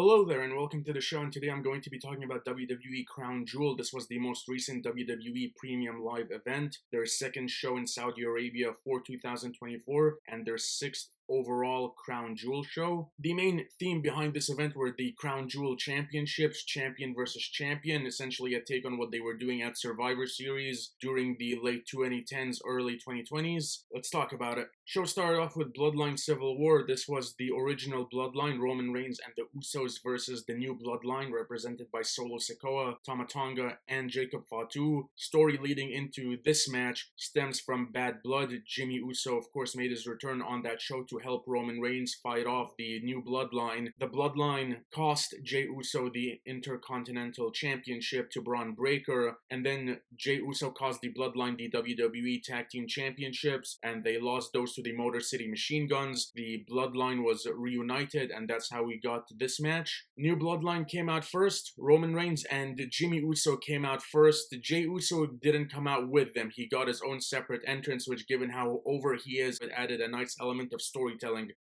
Hello there and welcome to the show, and today I'm going to be talking about WWE Crown Jewel. This was the most recent WWE Premium Live event, their second show in Saudi Arabia for 2024, and their sixth overall Crown Jewel show. The main theme behind this event were the Crown Jewel Championships, champion versus champion, essentially a take on what they were doing at Survivor Series during the late 2010s, early 2020s. Let's talk about it. Show started off with Bloodline Civil War. This was the original Bloodline, Roman Reigns and the Usos versus the new Bloodline, represented by Solo Sikoa, Tama Tonga, and Jacob Fatu. Story leading into this match stems from Bad Blood. Jimmy Uso, of course, made his return on that show to help Roman Reigns fight off the new Bloodline. The Bloodline cost Jey Uso the Intercontinental Championship to Braun Breaker, and then Jey Uso cost the Bloodline the WWE Tag Team Championships, and they lost those to the Motor City Machine Guns. The Bloodline was reunited, and that's how we got this match. New Bloodline came out first. Roman Reigns and Jimmy Uso came out first. Jey Uso didn't come out with them. He got his own separate entrance, which, given how over he is, it added a nice element of storytelling.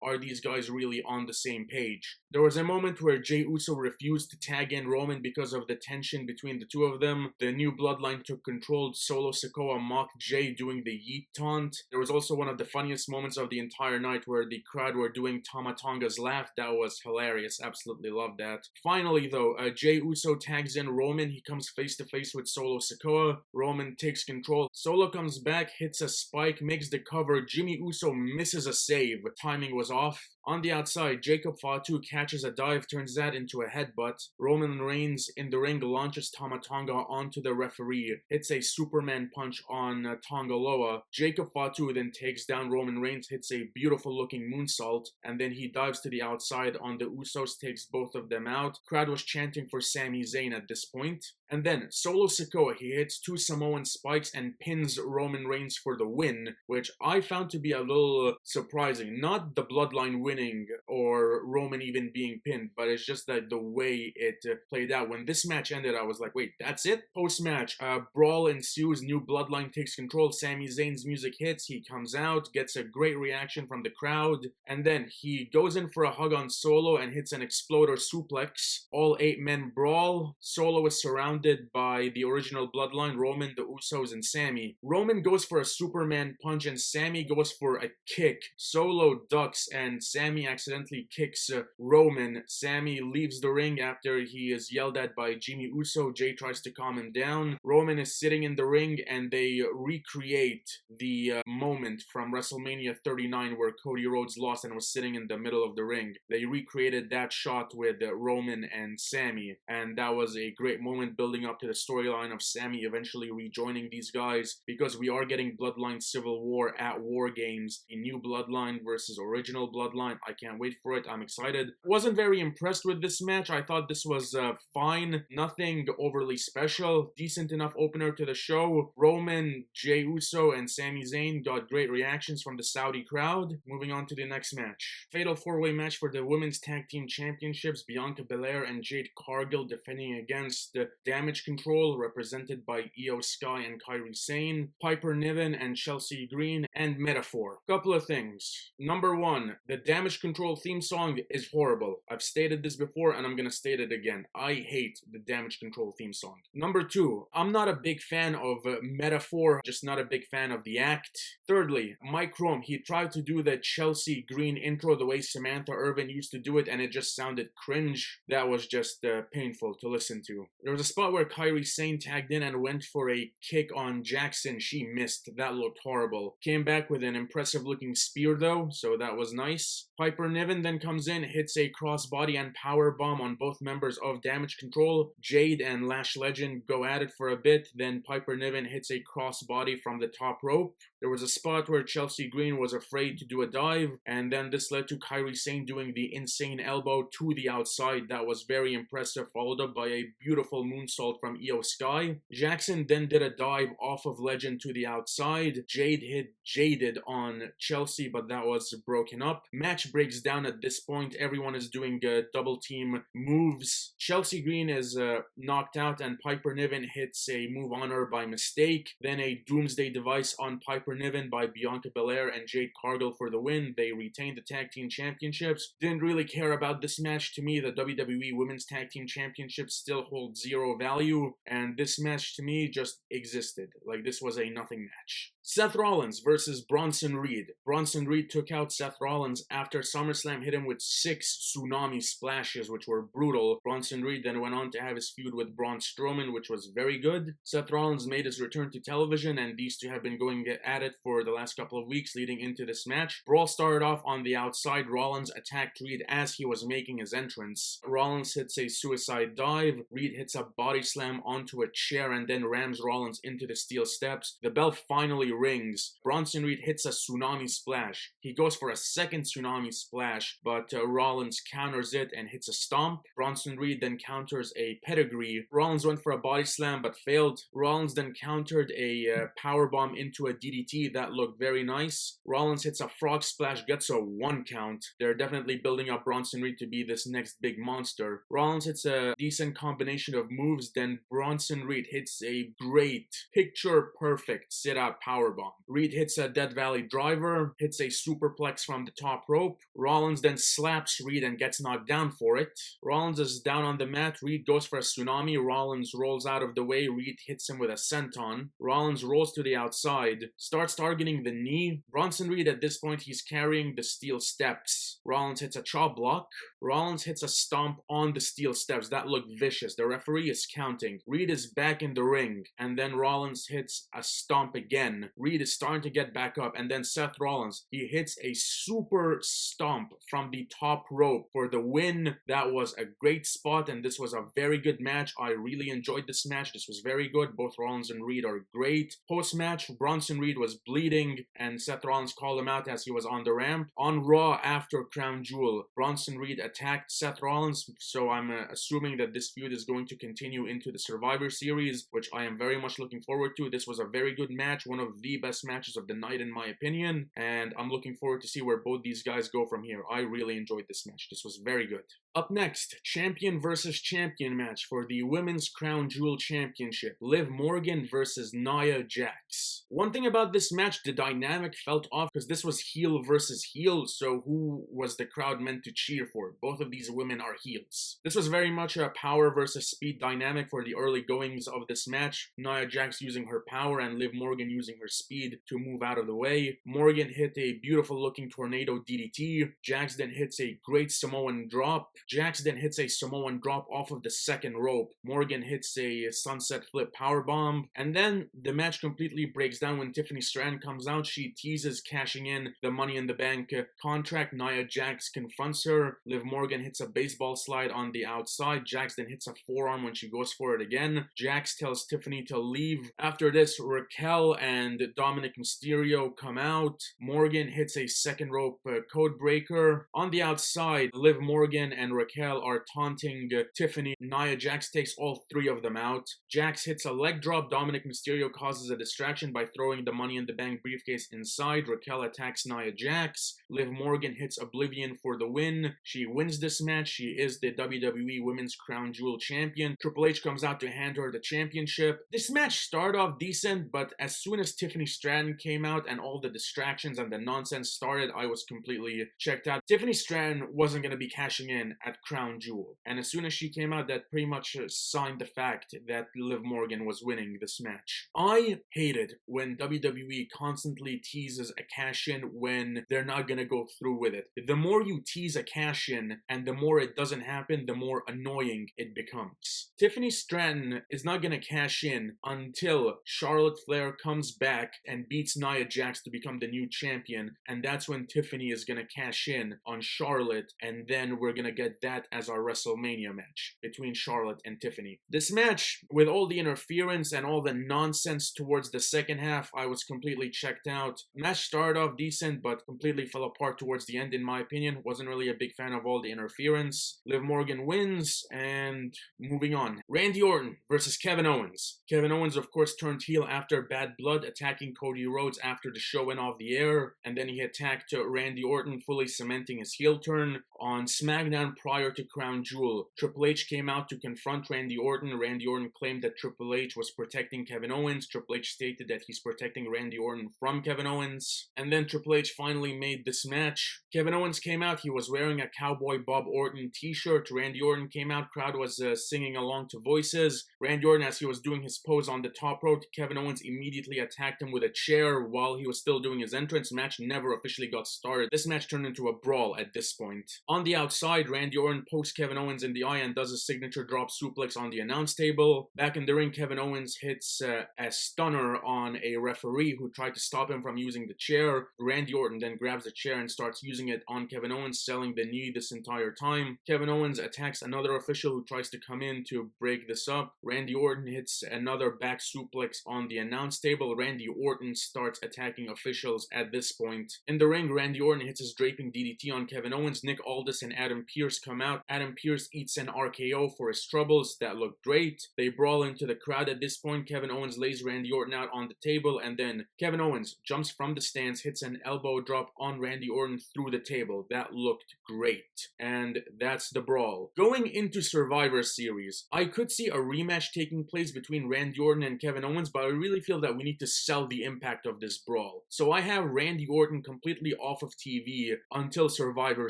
Are these guys really on the same page? There was a moment where Jey Uso refused to tag in Roman because of the tension between the two of them. The new Bloodline took control. Solo Sikoa mocked Jey doing the yeet taunt. There was also one of the funniest moments of the entire night where the crowd were doing Tama Tonga's laugh. That was hilarious. Absolutely loved that. Finally, though, Jey Uso tags in Roman. He comes face to face with Solo Sikoa. Roman takes control. Solo comes back, hits a spike, makes the cover. Jimmy Uso misses a save. Timing was off. On the outside, Jacob Fatu catches a dive, turns that into a headbutt. Roman Reigns in the ring launches Tama Tonga onto the referee, hits a Superman punch on Tonga Loa. Jacob Fatu then takes down Roman Reigns, hits a beautiful looking moonsault, and then he dives to the outside on the Usos, takes both of them out. Crowd was chanting for Sami Zayn at this point. And then Solo Sikoa, he hits two Samoan spikes and pins Roman Reigns for the win, which I found to be a little surprising. Not the Bloodline winning or Roman even being pinned, but it's just that the way it played out. When this match ended, I was like, wait, that's it? Post-match, brawl ensues, new Bloodline takes control, Sami Zayn's music hits, he comes out, gets a great reaction from the crowd, and then he goes in for a hug on Solo and hits an exploder suplex. All 8 men brawl. Solo is surrounded by the original Bloodline, Roman, the Usos, and Sami. Roman goes for a Superman punch and Sami goes for a kick. Solo ducks and Sami accidentally kicks Roman. Sami leaves the ring after he is yelled at by Jimmy Uso. Jey tries to calm him down. Roman is sitting in the ring and they recreate the moment from WrestleMania 39 where Cody Rhodes lost and was sitting in the middle of the ring. They recreated that shot with Roman and Sami, and that was a great moment building up to the storyline of Sami eventually rejoining these guys, because we are getting Bloodline Civil War at War Games, a new Bloodline versus original Bloodline. I can't wait for it. I'm excited. Wasn't very impressed with this match. I thought this was fine. Nothing overly special. Decent enough opener to the show. Roman, Jey Uso, and Sami Zayn got great reactions from the Saudi crowd. Moving on to the next match. Fatal 4-way match for the Women's Tag Team Championships. Bianca Belair and Jade Cargill defending against Damage Control, represented by Io Sky and Kairi Sane, Piper Niven and Chelsea Green, and Metaphor. Couple of things. Number one, the Damage Control theme song is horrible. I've stated this before and I'm gonna state it again. I hate the Damage Control theme song. Number two, I'm not a big fan of Metaphor, just not a big fan of the act. Thirdly, Mike Rome, he tried to do the Chelsea Green intro the way Samantha Irvin used to do it, and it just sounded cringe. That was just painful to listen to. There was a spot where Kairi Sane tagged in and went for a kick on Jackson. She missed. That looked horrible. Came back with an impressive looking spear though, so that was nice. Piper Niven then comes in, hits a crossbody and power bomb on both members of Damage Control. Jade and Lash Legend go at it for a bit, then Piper Niven hits a crossbody from the top rope. There was a spot where Chelsea Green was afraid to do a dive, and then this led to Kairi Sane doing the insane elbow to the outside. That was very impressive, followed up by a beautiful moonsault moonsault from Io Sky. Jackson then did a dive off of Legend to the outside. Jade hit Jaded on Chelsea, but that was broken up. Match breaks down at this point. Everyone is doing double team moves. Chelsea Green is knocked out, and Piper Niven hits a move on her by mistake. Then a Doomsday Device on Piper Niven by Bianca Belair and Jade Cargill for the win. They retained the tag team championships. Didn't really care about this match. To me, the WWE Women's Tag Team Championships still hold zero value, and this match to me just existed. Like, this was a nothing match. Seth Rollins versus Bronson Reed. Bronson Reed took out Seth Rollins after SummerSlam hit him with 6 tsunami splashes, which were brutal. Bronson Reed then went on to have his feud with Braun Strowman, which was very good. Seth Rollins made his return to television, and these two have been going at it for the last couple of weeks leading into this match. Brawl started off on the outside. Rollins attacked Reed as he was making his entrance. Rollins hits a suicide dive. Reed hits a body slam onto a chair and then rams Rollins into the steel steps. The bell finally rings. Bronson Reed hits a tsunami splash. He goes for a second tsunami splash, but Rollins counters it and hits a stomp. Bronson Reed then counters a pedigree. Rollins went for a body slam but failed. Rollins then countered a powerbomb into a DDT that looked very nice. Rollins hits a frog splash, gets a 1 count. They're definitely building up Bronson Reed to be this next big monster. Rollins hits a decent combination of moves, then Bronson Reed hits a great, picture-perfect sit-out powerbomb. Reed hits a Death Valley driver, hits a superplex from the top rope. Rollins then slaps Reed and gets knocked down for it. Rollins is down on the mat. Reed goes for a tsunami. Rollins rolls out of the way. Reed hits him with a senton. Rollins rolls to the outside, starts targeting the knee. Bronson Reed at this point, he's carrying the steel steps. Rollins hits a chop block. Rollins hits a stomp on the steel steps. That looked vicious. The referee is counting. Reed is back in the ring, and then Rollins hits a stomp again. Reed is starting to get back up, and then Seth Rollins, he hits a super stomp from the top rope for the win. That was a great spot, and this was a very good match. I really enjoyed this match. This was very good. Both Rollins and Reed are great. Post-match, Bronson Reed was bleeding, and Seth Rollins called him out as he was on the ramp. On Raw after Crown Jewel, Bronson Reed attacked Seth Rollins, so I'm assuming that this feud is going to continue into the Survivor Series, which I am very much looking forward to. This was a very good match, one of the best matches of the night in my opinion, and I'm looking forward to see where both these guys go from here. I really enjoyed this match. This was very good. Up next, champion versus champion match for the Women's Crown Jewel Championship. Liv Morgan versus Nia Jax. One thing about this match, the dynamic felt off because this was heel versus heel, so who was the crowd meant to cheer for? Both of these women are heels. This was very much a power versus speed dynamic for the early goings of this match. Nia Jax using her power and Liv Morgan using her speed to move out of the way. Morgan hit a beautiful looking tornado DDT. Jax then hits a great Samoan drop. Jax then hits a Samoan drop off of the second rope. Morgan hits a sunset flip powerbomb. And then the match completely breaks down when Tiffany Stratton comes out. She teases cashing in the Money in the Bank contract. Nia Jax confronts her. Liv Morgan hits a baseball slide on the outside. Jax then hits a forearm when she goes for it again. Jax tells Tiffany to leave. After this, Raquel and Dominic Mysterio come out. Morgan hits a second rope code breaker. On the outside, Liv Morgan and Raquel are taunting Tiffany. Nia Jax takes all 3 of them out. Jax hits a leg drop. Dominic Mysterio causes a distraction by throwing the Money in the Bank briefcase inside. Raquel attacks Nia Jax. Liv Morgan hits Oblivion for the win. She wins this match. She is the WWE Women's Crown Jewel Champion. Triple H comes out to hand her the championship. This match started off decent, but as soon as Tiffany Stratton came out and all the distractions and the nonsense started, I was completely checked out. Tiffany Stratton wasn't going to be cashing in at Crown Jewel, and as soon as she came out, that pretty much signed the fact that Liv Morgan was winning this match. I hated when WWE constantly teases a cash-in when they're not going to go through with it. The more you tease a cash-in and the more it doesn't happen, the more annoying it becomes. Tiffany Stratton is not going to cash in until Charlotte Flair comes back and beats Nia Jax to become the new champion, and that's when Tiffany is going to cash in on Charlotte, and then we're going to get that as our WrestleMania match between Charlotte and Tiffany. This match, with all the interference and all the nonsense towards the second half, I was completely checked out. Match started off decent, but completely fell apart towards the end in my opinion. Wasn't really a big fan of all the interference. Liv Morgan wins, and moving on. 1. Randy Orton versus Kevin Owens. Kevin Owens, of course, turned heel after Bad Blood, attacking Cody Rhodes after the show went off the air, and then he attacked Randy Orton, fully cementing his heel turn. On SmackDown prior to Crown Jewel, Triple H came out to confront Randy Orton. Randy Orton claimed that Triple H was protecting Kevin Owens. Triple H stated that he's protecting Randy Orton from Kevin Owens. And then Triple H finally made this match. Kevin Owens came out. He was wearing a Cowboy Bob Orton t-shirt. Randy Orton came out. Crowd was singing along to Voices. Randy Orton, as he was doing his pose on the top rope, Kevin Owens immediately attacked him with a chair while he was still doing his entrance. Match never officially got started. This match turned into a brawl at this point. On the outside, Randy Orton pokes Kevin Owens in the eye and does a signature drop suplex on the announce table. Back in the ring, Kevin Owens hits a stunner on a referee who tried to stop him from using the chair. Randy Orton then grabs the chair and starts using it on Kevin Owens, selling the knee this entire time. Kevin Owens attacks another official who tries to come in to break this up. Randy Orton hits another back suplex on the announce table. Randy Orton starts attacking officials at this point. In the ring, Randy Orton hits his draping DDT on Kevin Owens. Nick Aldis and Adam Pearce come out. Adam Pearce eats an RKO for his troubles. That looked great. They brawl into the crowd at this point. Kevin Owens lays Randy Orton out on the table, and then Kevin Owens jumps from the stands, hits an elbow drop on Randy Orton through the table. That looked great. And that's the brawl. Going into Survivor Series, I could see a rematch taking place between Randy Orton and Kevin Owens, but I really feel that we need to sell the impact of this brawl. So I have Randy Orton completely off of TV until Survivor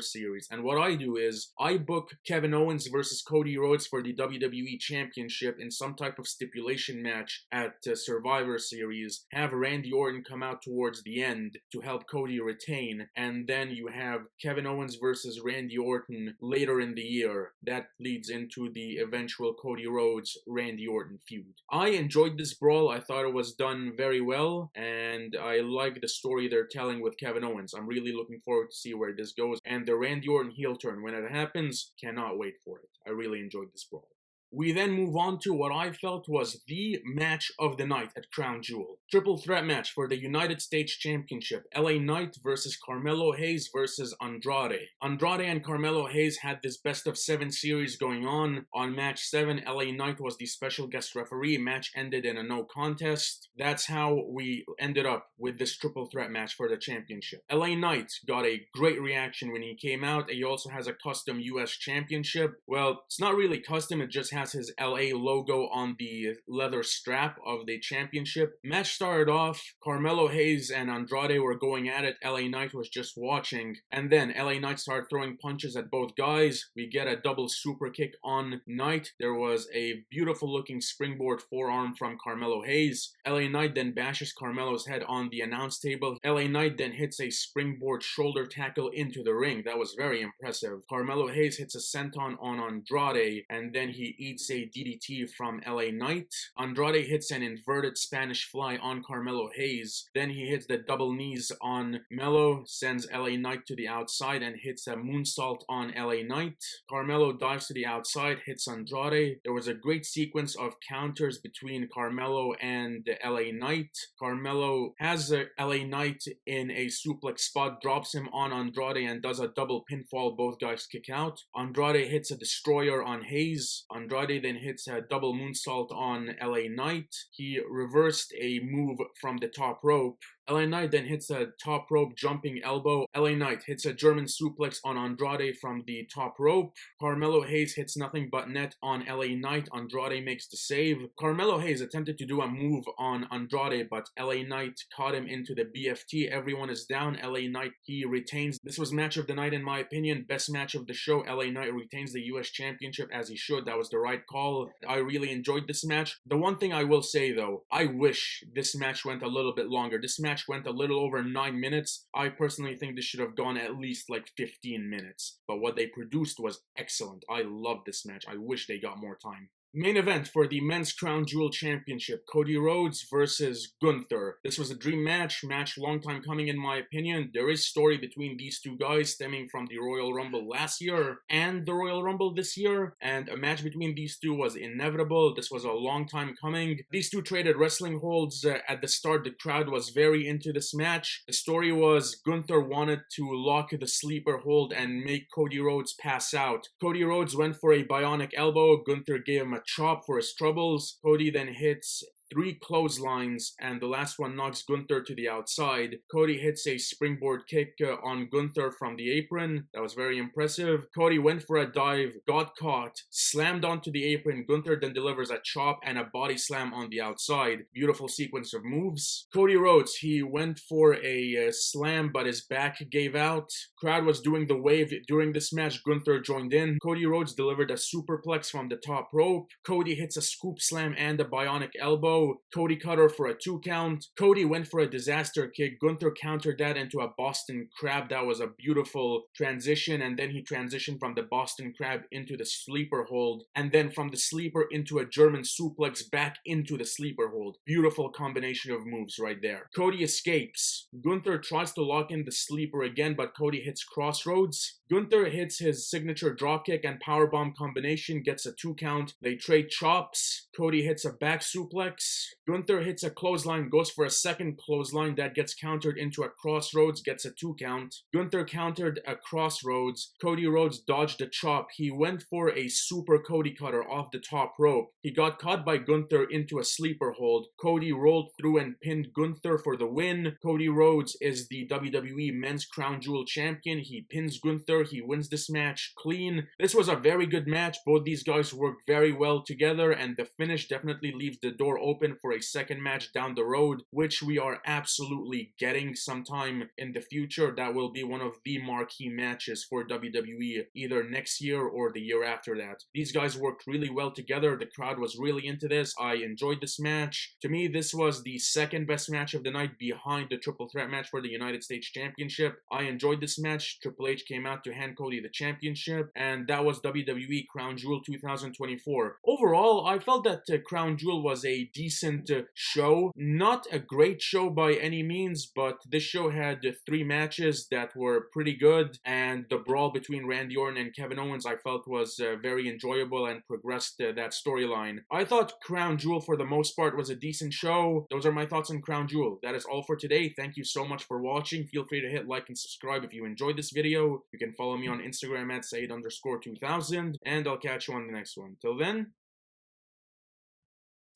Series. And what I do is I book Kevin Owens versus Cody Rhodes for the WWE Championship in some type of stipulation match at Survivor Series. Have Randy Orton come out towards the end to help Cody retain. And then you have Kevin Owens versus Randy Orton later in the year. That leads into the eventual Cody Rhodes Randy Orton feud. I enjoyed this brawl. I thought it was done very well, and I like the story they're telling with Kevin Owens. I'm really looking forward to see where this goes, and the Randy Orton heel turn, when it happens, cannot wait for it. I really enjoyed this brawl. We then move on to what I felt was the match of the night at Crown Jewel. Triple threat match for the United States Championship. LA Knight versus Carmelo Hayes versus Andrade. Andrade and Carmelo Hayes had this best of 7 series going on. On match 7, LA Knight was the special guest referee. Match ended in a no contest. That's how we ended up with this triple threat match for the championship. LA Knight got a great reaction when he came out. He also has a custom US championship. Well, it's not really custom, it just has his LA logo on the leather strap of the championship. Match started off, Carmelo Hayes and Andrade were going at it. LA Knight was just watching, and then LA Knight started throwing punches at both guys. We get a double super kick on Knight. There was a beautiful looking springboard forearm from Carmelo Hayes. LA Knight then bashes Carmelo's head on the announce table. LA Knight then hits a springboard shoulder tackle into the ring. That was very impressive. Carmelo Hayes hits a senton on Andrade, and then he eats a DDT from LA Knight. Andrade hits an inverted Spanish fly on Carmelo Hayes. Then he hits the double knees on Melo, sends LA Knight to the outside and hits a moonsault on LA Knight. Carmelo dives to the outside, hits Andrade. There was a great sequence of counters between Carmelo and LA Knight. Carmelo has LA Knight in a suplex spot, drops him on Andrade and does a double pinfall. Both guys kick out. Andrade hits a destroyer on Hayes. Andrade then hits a double moonsault on LA Knight. He reversed a move from the top rope. LA Knight then hits a top rope jumping elbow. LA Knight hits a German suplex on Andrade from the top rope. Carmelo Hayes hits nothing but net on LA Knight. Andrade makes the save. Carmelo Hayes attempted to do a move on Andrade, but LA Knight caught him into the BFT. Everyone is down. LA Knight, he retains. This was match of the night in my opinion. Best match of the show. LA Knight retains the US Championship as he should. That was the right call. I really enjoyed this match. The one thing I will say though, I wish this match went a little bit longer. This match went a little over 9 minutes. I personally think this should have gone at least like 15 minutes. But what they produced was excellent. I loved this match. I wish they got more time. Main event for the Men's Crown Jewel Championship, Cody Rhodes versus Gunther. This was a dream match, long time coming in my opinion. There is story between these two guys stemming from the Royal Rumble last year and the Royal Rumble this year, and a match between these two was inevitable. This was a long time coming. These two traded wrestling holds at the start. The crowd was very into this match. The story was Gunther wanted to lock the sleeper hold and make Cody Rhodes pass out. Cody Rhodes went for a bionic elbow. Gunther gave him a a chop for his troubles. Cody then hits 3 clotheslines, and the last one knocks Gunther to the outside. Cody hits a springboard kick on Gunther from the apron. That was very impressive. Cody went for a dive, got caught, slammed onto the apron. Gunther then delivers a chop and a body slam on the outside. Beautiful sequence of moves. Cody Rhodes, he went for a slam, but his back gave out. Crowd was doing the wave during this match. Gunther joined in. Cody Rhodes delivered a superplex from the top rope. Cody hits a scoop slam and a bionic elbow. Cody cutter for a 2 count. Cody went for a disaster kick. Gunther countered that into a Boston Crab. That was a beautiful transition, and then he transitioned from the Boston Crab into the sleeper hold, and then from the sleeper into a German suplex back into the sleeper hold. Beautiful combination of moves right there. Cody escapes. Gunther tries to lock in the sleeper again, but Cody hits Crossroads. Gunther hits his signature dropkick and powerbomb combination, gets a 2 count. They trade chops. Cody hits a back suplex. Gunther hits a clothesline, goes for a second clothesline that gets countered into a Crossroads, gets a 2 count. Gunther countered a Crossroads. Cody Rhodes dodged a chop. He went for a super Cody cutter off the top rope. He got caught by Gunther into a sleeper hold. Cody rolled through and pinned Gunther for the win. Cody Rhodes is the WWE Men's Crown Jewel champion. He pins Gunther. He wins this match clean. This was a very good match. Both these guys worked very well together, and the finish definitely leaves the door open for a second match down the road, which we are absolutely getting sometime in the future. That will be one of the marquee matches for WWE, either next year or the year after that. These guys worked really well together. The crowd was really into this. I enjoyed this match. To me, this was the second best match of the night behind the triple threat match for the United States Championship. I enjoyed this match. Triple H came out to hand Cody the championship, and that was WWE Crown Jewel 2024. Overall, I felt that Crown Jewel was a decent show. Not a great show by any means, but this show had 3 matches that were pretty good, and the brawl between Randy Orton and Kevin Owens I felt was very enjoyable and progressed that storyline. I thought Crown Jewel for the most part was a decent show. Those are my thoughts on Crown Jewel. That is all for today. Thank you so much for watching. Feel free to hit like and subscribe if you enjoyed this video. You can follow me on Instagram at Said_2000, and I'll catch you on the next one. Till then,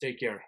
take care.